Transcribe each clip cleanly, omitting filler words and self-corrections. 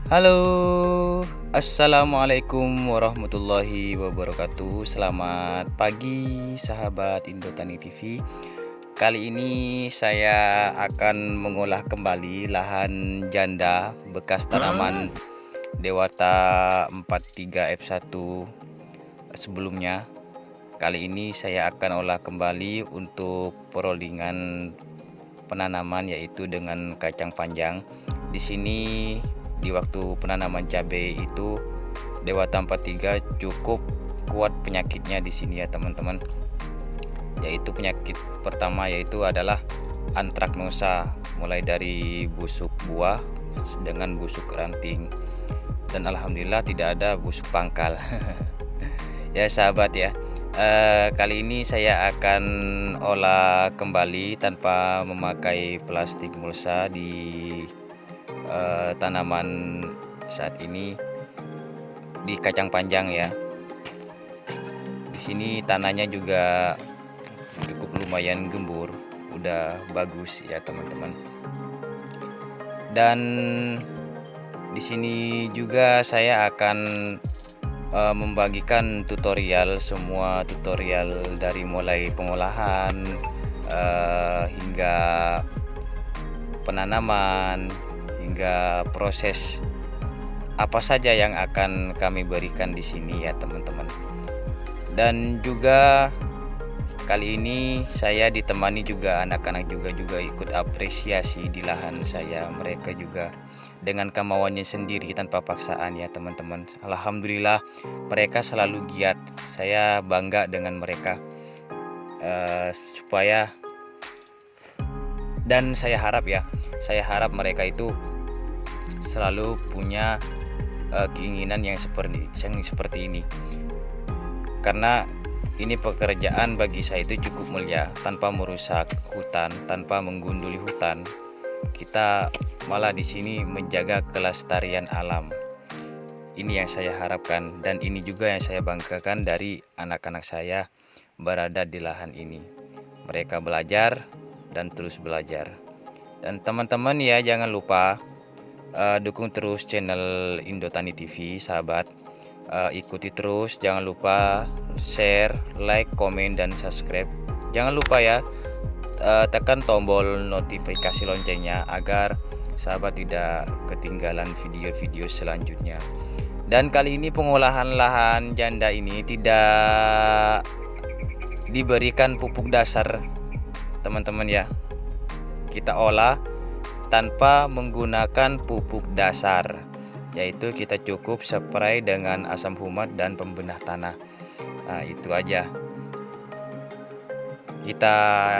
Halo, assalamualaikum warahmatullahi wabarakatuh. Selamat pagi, sahabat Indotani TV. Kali ini saya akan mengolah kembali lahan janda bekas tanaman Dewata 43 F1 sebelumnya. Kali ini saya akan olah kembali untuk perollingan penanaman, yaitu dengan kacang panjang. Di sini di waktu penanaman cabai itu Dewata 43 cukup kuat penyakitnya di sini ya teman-teman. Yaitu penyakit pertama yaitu adalah antraknosa, mulai dari busuk buah dengan busuk ranting, dan alhamdulillah tidak ada busuk pangkal. Ya sahabat ya, kali ini saya akan olah kembali tanpa memakai plastik mulsa di tanaman saat ini di kacang panjang ya. Di sini tanahnya juga cukup lumayan gembur, udah bagus ya teman-teman. Dan di sini juga saya akan membagikan semua tutorial dari mulai pengolahan hingga penanaman, hingga proses apa saja yang akan kami berikan di sini ya teman-teman. Dan juga kali ini saya ditemani juga anak-anak juga ikut apresiasi di lahan saya. Mereka juga dengan kemauannya sendiri tanpa paksaan ya teman-teman. Alhamdulillah mereka selalu giat. Saya bangga dengan mereka, dan saya harap mereka itu selalu punya keinginan yang seperti ini, karena ini pekerjaan bagi saya itu cukup mulia. Tanpa merusak hutan, tanpa menggunduli hutan, kita malah di sini menjaga kelestarian alam. Ini yang saya harapkan, dan ini juga yang saya banggakan dari anak-anak saya berada di lahan ini. Mereka belajar dan terus belajar. Dan teman-teman ya, jangan lupa dukung terus channel Indotani TV sahabat. Ikuti terus, jangan lupa share, like, komen, dan subscribe. Jangan lupa ya, tekan tombol notifikasi loncengnya agar sahabat tidak ketinggalan video-video selanjutnya. Dan kali ini pengolahan lahan janda ini tidak diberikan pupuk dasar teman-teman ya. Kita olah tanpa menggunakan pupuk dasar, yaitu kita cukup spray dengan asam humat dan pembenah tanah. Nah, itu aja. Kita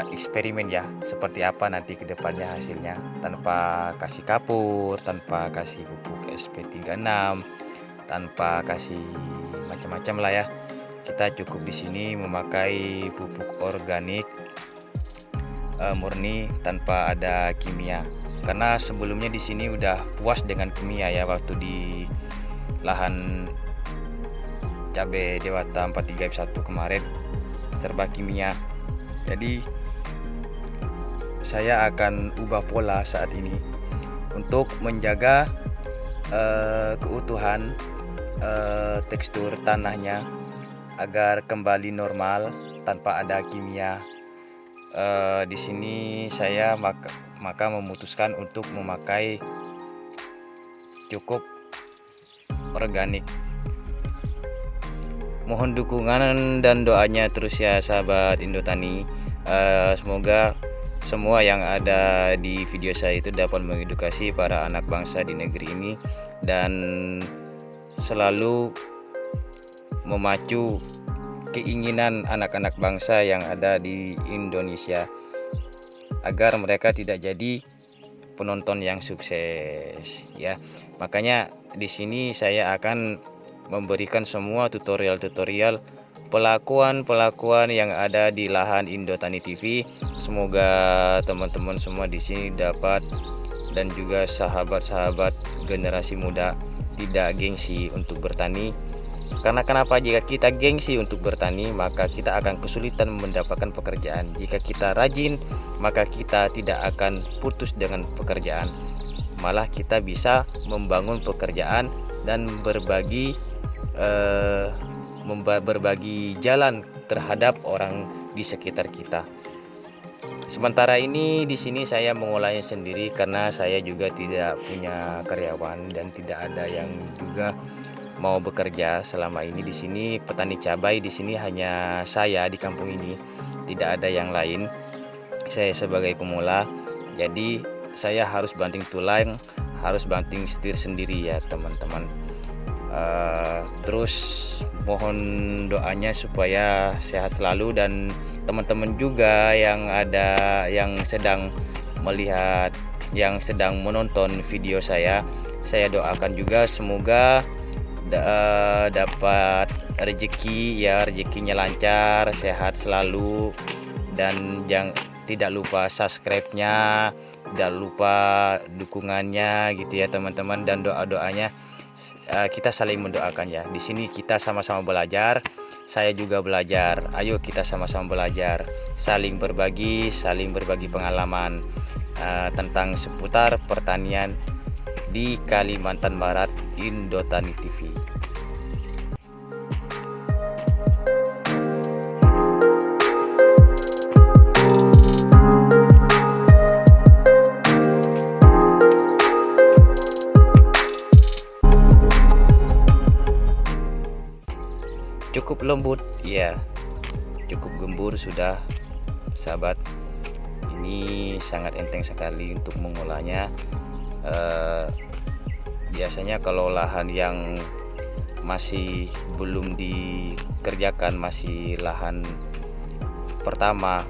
eksperimen ya, seperti apa nanti kedepannya hasilnya, tanpa kasih kapur, tanpa kasih pupuk SP36, tanpa kasih macam-macam lah ya. Kita cukup di sini memakai pupuk organik murni tanpa ada kimia. Karena sebelumnya di sini udah puas dengan kimia ya, waktu di lahan cabai Dewata 43 F1 kemarin serba kimia. Jadi saya akan ubah pola saat ini untuk menjaga keutuhan tekstur tanahnya agar kembali normal tanpa ada kimia. Di sini saya maka memutuskan untuk memakai cukup organik. Mohon dukungan dan doanya terus ya sahabat Indotani. Semoga semua yang ada di video saya itu dapat mengedukasi para anak bangsa di negeri ini, dan selalu memacu keinginan anak-anak bangsa yang ada di Indonesia agar mereka tidak jadi penonton yang sukses ya. Makanya di sini saya akan memberikan semua tutorial pelakuan yang ada di lahan Indotani TV. Semoga teman-teman semua di sini dapat, dan juga sahabat-sahabat generasi muda, tidak gengsi untuk bertani. Karena kenapa? Jika kita gengsi untuk bertani, maka kita akan kesulitan mendapatkan pekerjaan. Jika kita rajin, maka kita tidak akan putus dengan pekerjaan. malah kita bisa membangun pekerjaan dan berbagi jalan terhadap orang di sekitar kita. Sementara ini di sini saya mengolahnya sendiri karena saya juga tidak punya karyawan dan tidak ada yang juga mau bekerja selama ini. Di sini petani cabai di sini hanya saya di kampung ini, tidak ada yang lain. Saya sebagai pemula, jadi saya harus banting tulang, harus banting setir sendiri ya teman-teman. Terus mohon doanya supaya sehat selalu, dan teman-teman juga yang ada yang sedang melihat, yang sedang menonton video saya doakan juga semoga dapat rezeki ya, rezekinya lancar, sehat selalu, dan tidak lupa subscribe-nya, tidak lupa dukungannya gitu ya teman-teman, dan doa-doanya. Kita saling mendoakan ya. Di sini kita sama-sama belajar, saya juga belajar. Ayo kita sama-sama belajar, saling berbagi pengalaman tentang seputar pertanian di Kalimantan Barat, Indotani TV. Cukup lembut ya, cukup gembur sudah sahabat. Ini sangat enteng sekali untuk mengolahnya. Biasanya kalau lahan yang masih belum dikerjakan, masih lahan pertama,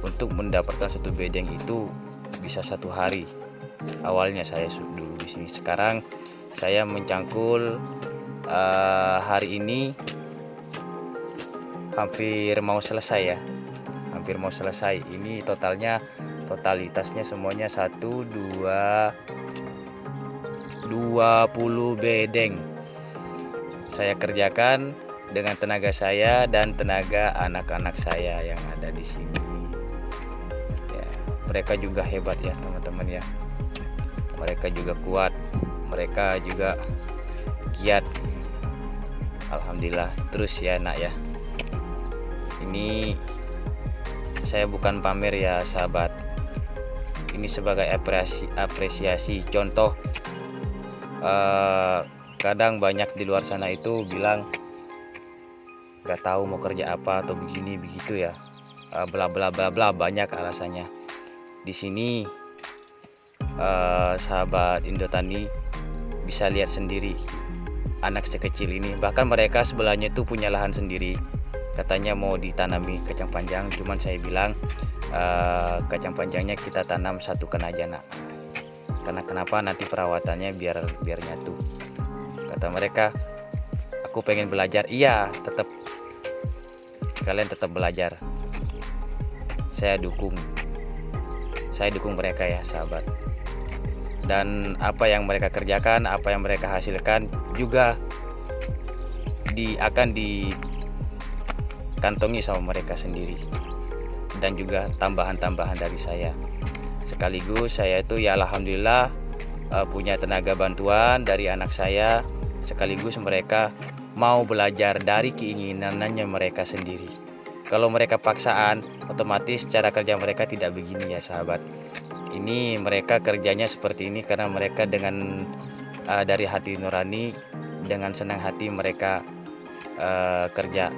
untuk mendapatkan satu bedeng itu bisa 1 hari. Awalnya saya dulu di sini. Sekarang saya mencangkul hari ini hampir mau selesai ya, hampir mau selesai. Ini totalitasnya semuanya 20 bedeng saya kerjakan dengan tenaga saya dan tenaga anak-anak saya yang ada di sini ya. Mereka juga hebat ya teman-teman ya, mereka juga kuat, mereka juga giat, alhamdulillah. Terus ya nak ya, ini saya bukan pamer ya sahabat, ini sebagai apresiasi contoh. Kadang banyak di luar sana itu bilang gak tahu mau kerja apa atau begini begitu ya, bla bla bla bla, banyak alasannya. Di sini sahabat Indotani bisa lihat sendiri anak sekecil ini, bahkan mereka sebelahnya itu punya lahan sendiri, katanya mau ditanami kacang panjang. Cuman saya bilang kacang panjangnya kita tanam satukan aja nak, karena kenapa, nanti perawatannya biar nyatu. Kata mereka, aku pengen belajar. Iya, tetap kalian tetap belajar, saya dukung mereka ya sahabat. Dan apa yang mereka kerjakan, apa yang mereka hasilkan juga akan dikantongi sama mereka sendiri, dan juga tambahan-tambahan dari saya. Sekaligus saya itu ya alhamdulillah punya tenaga bantuan dari anak saya, sekaligus mereka mau belajar dari keinginannya mereka sendiri. Kalau mereka paksaan, otomatis cara kerja mereka tidak begini ya sahabat. Ini mereka kerjanya seperti ini karena mereka dengan dari hati nurani, dengan senang hati mereka kerja.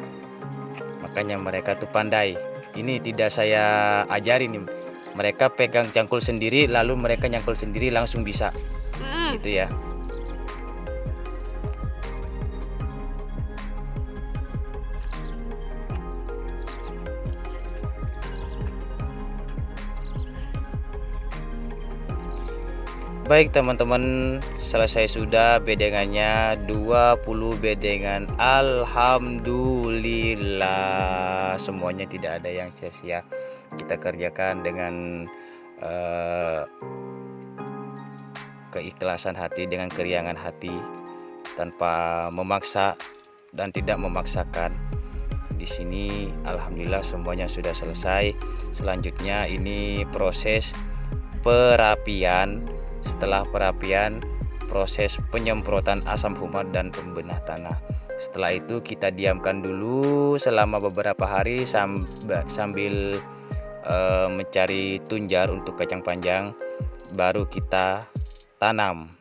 Makanya mereka tuh pandai. Ini tidak saya ajarin, mereka pegang cangkul sendiri, lalu mereka nyangkul sendiri langsung bisa. Gitu ya. Baik teman-teman, selesai sudah bedengannya, 20 bedengan. Alhamdulillah, semuanya tidak ada yang sia-sia. Kita kerjakan dengan keikhlasan hati, dengan keriangan hati, tanpa memaksa dan tidak memaksakan. Di sini alhamdulillah semuanya sudah selesai. Selanjutnya ini proses perapian setelah perapian, proses penyemprotan asam humat dan pembenah tanah. Setelah itu kita diamkan dulu selama beberapa hari sambil mencari tunjar untuk kacang panjang, baru kita tanam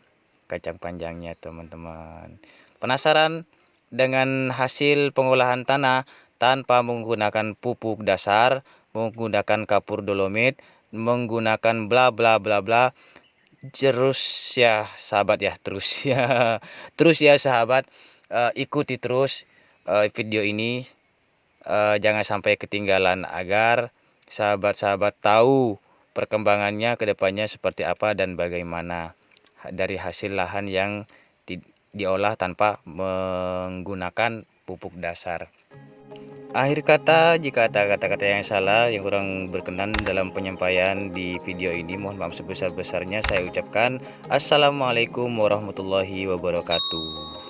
kacang panjangnya teman-teman. Penasaran dengan hasil pengolahan tanah tanpa menggunakan pupuk dasar, menggunakan kapur dolomit, menggunakan bla bla bla bla? Terus ya sahabat ya, terus ya sahabat, ikuti terus video ini, jangan sampai ketinggalan agar sahabat-sahabat tahu perkembangannya ke depannya seperti apa dan bagaimana dari hasil lahan yang diolah tanpa menggunakan pupuk dasar. Akhir kata, jika ada kata-kata yang salah, yang kurang berkenan dalam penyampaian di video ini, mohon maaf sebesar-besarnya saya ucapkan. Assalamualaikum warahmatullahi wabarakatuh.